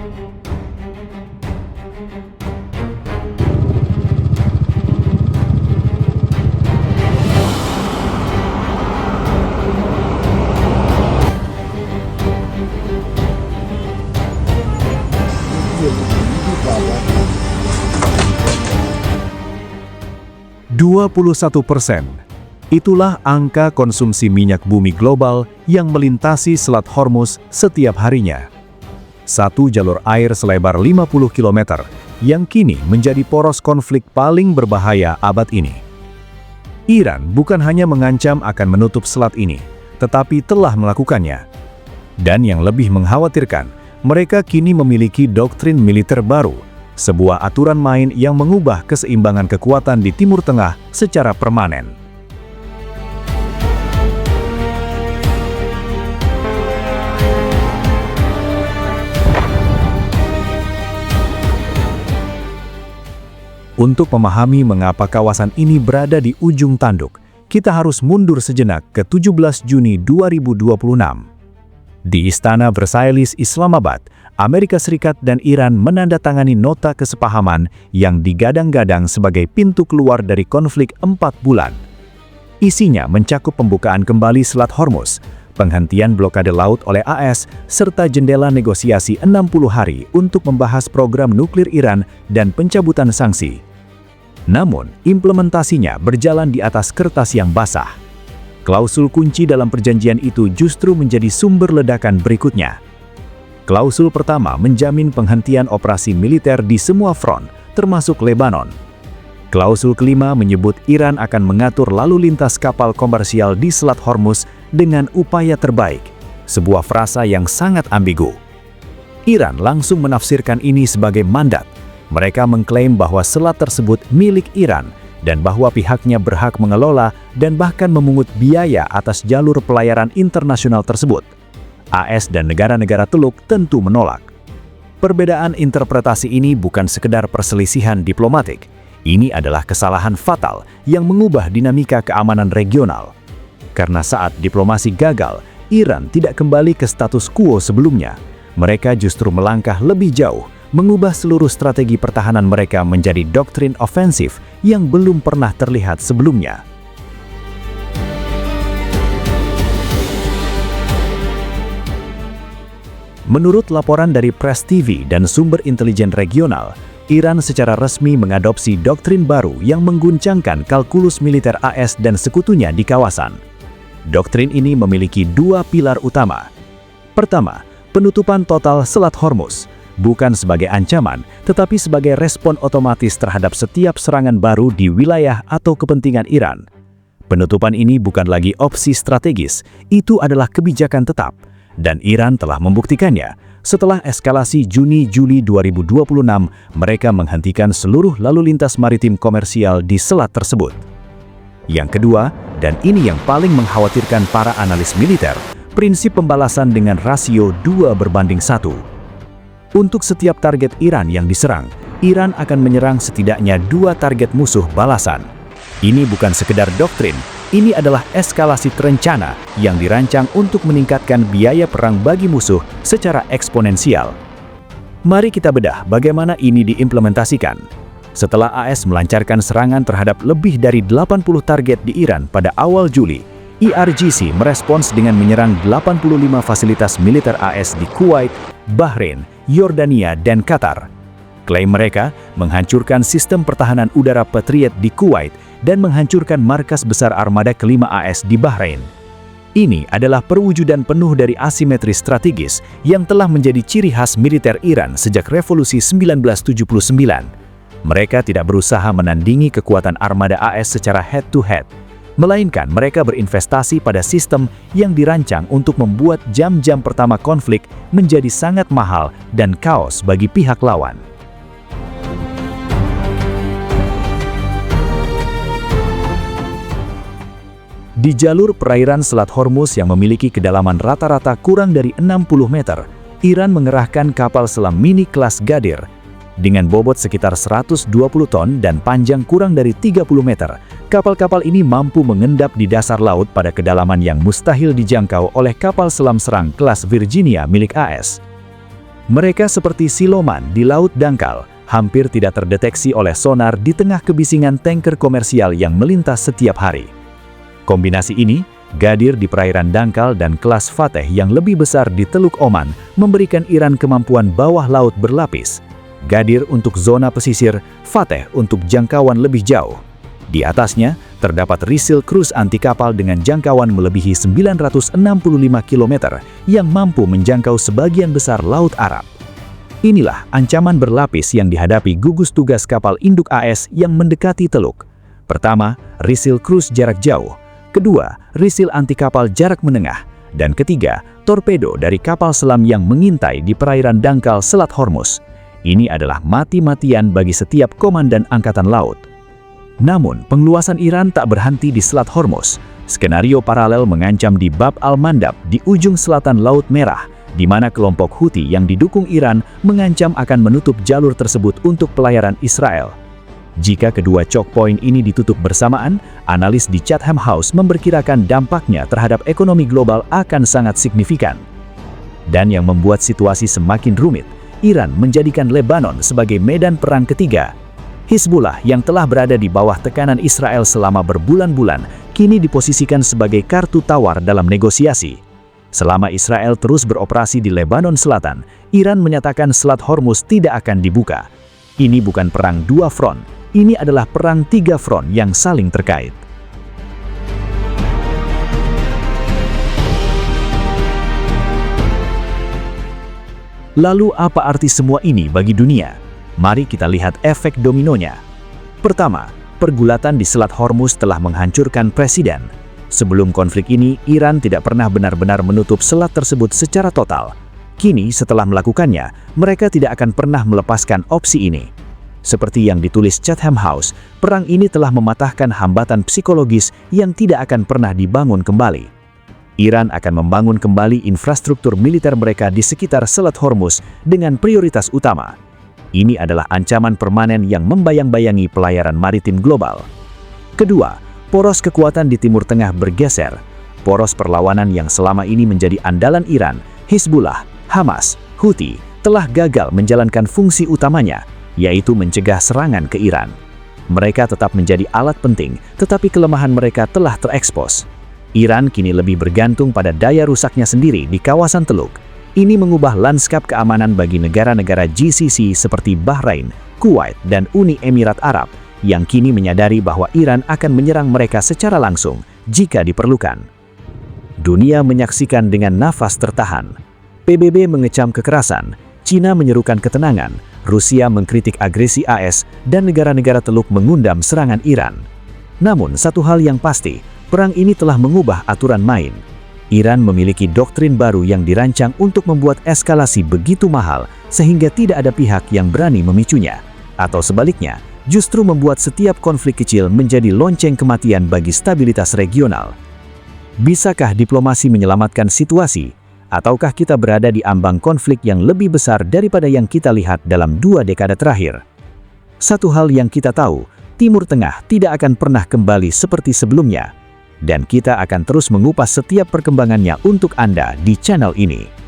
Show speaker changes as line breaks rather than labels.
%21. Itulah angka konsumsi minyak bumi global yang melintasi Selat Hormuz setiap harinya. Satu jalur air selebar 50 km yang kini menjadi poros konflik paling berbahaya abad ini. Iran bukan hanya mengancam akan menutup selat ini, tetapi telah melakukannya. Dan yang lebih mengkhawatirkan, mereka kini memiliki doktrin militer baru, sebuah aturan main yang mengubah keseimbangan kekuatan di Timur Tengah secara permanen. Untuk memahami mengapa kawasan ini berada di ujung tanduk, kita harus mundur sejenak ke 17 Juni 2026. Di Istana Versailles, Islamabad, Amerika Serikat dan Iran menandatangani nota kesepahaman yang digadang-gadang sebagai pintu keluar dari konflik 4 bulan. Isinya mencakup pembukaan kembali Selat Hormuz, penghentian blokade laut oleh AS, serta jendela negosiasi 60 hari untuk membahas program nuklir Iran dan pencabutan sanksi. Namun, implementasinya berjalan di atas kertas yang basah. Klausul kunci dalam perjanjian itu justru menjadi sumber ledakan berikutnya. Klausul pertama menjamin penghentian operasi militer di semua front, termasuk Lebanon. Klausul kelima menyebut Iran akan mengatur lalu lintas kapal komersial di Selat Hormuz dengan upaya terbaik, sebuah frasa yang sangat ambigu. Iran langsung menafsirkan ini sebagai mandat. Mereka mengklaim bahwa selat tersebut milik Iran dan bahwa pihaknya berhak mengelola dan bahkan memungut biaya atas jalur pelayaran internasional tersebut. AS dan negara-negara Teluk tentu menolak. Perbedaan interpretasi ini bukan sekedar perselisihan diplomatik. Ini adalah kesalahan fatal yang mengubah dinamika keamanan regional. Karena saat diplomasi gagal, Iran tidak kembali ke status quo sebelumnya. Mereka justru melangkah lebih jauh, mengubah seluruh strategi pertahanan mereka menjadi doktrin ofensif yang belum pernah terlihat sebelumnya. Menurut laporan dari Press TV dan sumber intelijen regional, Iran secara resmi mengadopsi doktrin baru yang mengguncangkan kalkulus militer AS dan sekutunya di kawasan. Doktrin ini memiliki dua pilar utama. Pertama, penutupan total Selat Hormuz, bukan sebagai ancaman, tetapi sebagai respon otomatis terhadap setiap serangan baru di wilayah atau kepentingan Iran. Penutupan ini bukan lagi opsi strategis, itu adalah kebijakan tetap. Dan Iran telah membuktikannya. Setelah eskalasi Juni-Juli 2026, mereka menghentikan seluruh lalu lintas maritim komersial di selat tersebut. Yang kedua, dan ini yang paling mengkhawatirkan para analis militer, prinsip pembalasan dengan rasio 2:1. Untuk setiap target Iran yang diserang, Iran akan menyerang setidaknya 2 target musuh balasan. Ini bukan sekedar doktrin, ini adalah eskalasi terencana yang dirancang untuk meningkatkan biaya perang bagi musuh secara eksponensial. Mari kita bedah bagaimana ini diimplementasikan. Setelah AS melancarkan serangan terhadap lebih dari 80 target di Iran pada awal Juli, IRGC merespons dengan menyerang 85 fasilitas militer AS di Kuwait, Bahrain, Yordania, dan Qatar. Klaim mereka menghancurkan sistem pertahanan udara Patriot di Kuwait dan menghancurkan markas besar armada kelima AS di Bahrain. Ini adalah perwujudan penuh dari asimetri strategis yang telah menjadi ciri khas militer Iran sejak Revolusi 1979. Mereka tidak berusaha menandingi kekuatan armada AS secara head-to-head, melainkan mereka berinvestasi pada sistem yang dirancang untuk membuat jam-jam pertama konflik menjadi sangat mahal dan kaos bagi pihak lawan. Di jalur perairan Selat Hormuz yang memiliki kedalaman rata-rata kurang dari 60 meter, Iran mengerahkan kapal selam mini kelas Gadir. Dengan bobot sekitar 120 ton dan panjang kurang dari 30 meter, kapal-kapal ini mampu mengendap di dasar laut pada kedalaman yang mustahil dijangkau oleh kapal selam serang kelas Virginia milik AS. Mereka seperti siloman di laut dangkal, hampir tidak terdeteksi oleh sonar di tengah kebisingan tanker komersial yang melintas setiap hari. Kombinasi ini, Gadir di perairan dangkal dan kelas Fateh yang lebih besar di Teluk Oman, memberikan Iran kemampuan bawah laut berlapis. Gadir untuk zona pesisir, Fateh untuk jangkauan lebih jauh. Di atasnya, terdapat risil krus anti kapal dengan jangkauan melebihi 965 km yang mampu menjangkau sebagian besar Laut Arab. Inilah ancaman berlapis yang dihadapi gugus tugas kapal induk AS yang mendekati Teluk. Pertama, risil krus jarak jauh. Kedua, risil anti kapal jarak menengah. Dan ketiga, torpedo dari kapal selam yang mengintai di perairan dangkal Selat Hormuz. Ini adalah mati-matian bagi setiap komandan angkatan laut. Namun, pengeluasan Iran tak berhenti di Selat Hormuz. Skenario paralel mengancam di Bab al-Mandab di ujung selatan Laut Merah, di mana kelompok Houthi yang didukung Iran mengancam akan menutup jalur tersebut untuk pelayaran Israel. Jika kedua choke point ini ditutup bersamaan, analis di Chatham House memperkirakan dampaknya terhadap ekonomi global akan sangat signifikan. Dan yang membuat situasi semakin rumit, Iran menjadikan Lebanon sebagai medan perang ketiga. Hizbullah yang telah berada di bawah tekanan Israel selama berbulan-bulan, kini diposisikan sebagai kartu tawar dalam negosiasi. Selama Israel terus beroperasi di Lebanon Selatan, Iran menyatakan Selat Hormuz tidak akan dibuka. Ini bukan perang dua front, ini adalah perang tiga front yang saling terkait. Lalu apa arti semua ini bagi dunia? Mari kita lihat efek dominonya. Pertama, pergulatan di Selat Hormuz telah menghancurkan presiden. Sebelum konflik ini, Iran tidak pernah benar-benar menutup selat tersebut secara total. Kini, setelah melakukannya, mereka tidak akan pernah melepaskan opsi ini. Seperti yang ditulis Chatham House, perang ini telah mematahkan hambatan psikologis yang tidak akan pernah dibangun kembali. Iran akan membangun kembali infrastruktur militer mereka di sekitar Selat Hormuz dengan prioritas utama. Ini adalah ancaman permanen yang membayang-bayangi pelayaran maritim global. Kedua, poros kekuatan di Timur Tengah bergeser. Poros perlawanan yang selama ini menjadi andalan Iran, Hizbullah, Hamas, Houthi, telah gagal menjalankan fungsi utamanya, yaitu mencegah serangan ke Iran. Mereka tetap menjadi alat penting, tetapi kelemahan mereka telah terekspos. Iran kini lebih bergantung pada daya rusaknya sendiri di kawasan Teluk. Ini mengubah lanskap keamanan bagi negara-negara GCC seperti Bahrain, Kuwait, dan Uni Emirat Arab yang kini menyadari bahwa Iran akan menyerang mereka secara langsung jika diperlukan. Dunia menyaksikan dengan nafas tertahan. PBB mengecam kekerasan, Cina menyerukan ketenangan, Rusia mengkritik agresi AS, dan negara-negara Teluk mengundang serangan Iran. Namun, satu hal yang pasti, perang ini telah mengubah aturan main. Iran memiliki doktrin baru yang dirancang untuk membuat eskalasi begitu mahal sehingga tidak ada pihak yang berani memicunya. Atau sebaliknya, justru membuat setiap konflik kecil menjadi lonceng kematian bagi stabilitas regional. Bisakah diplomasi menyelamatkan situasi? Ataukah kita berada di ambang konflik yang lebih besar daripada yang kita lihat dalam 2 dekade terakhir? Satu hal yang kita tahu, Timur Tengah tidak akan pernah kembali seperti sebelumnya. Dan kita akan terus mengupas setiap perkembangannya untuk Anda di channel ini.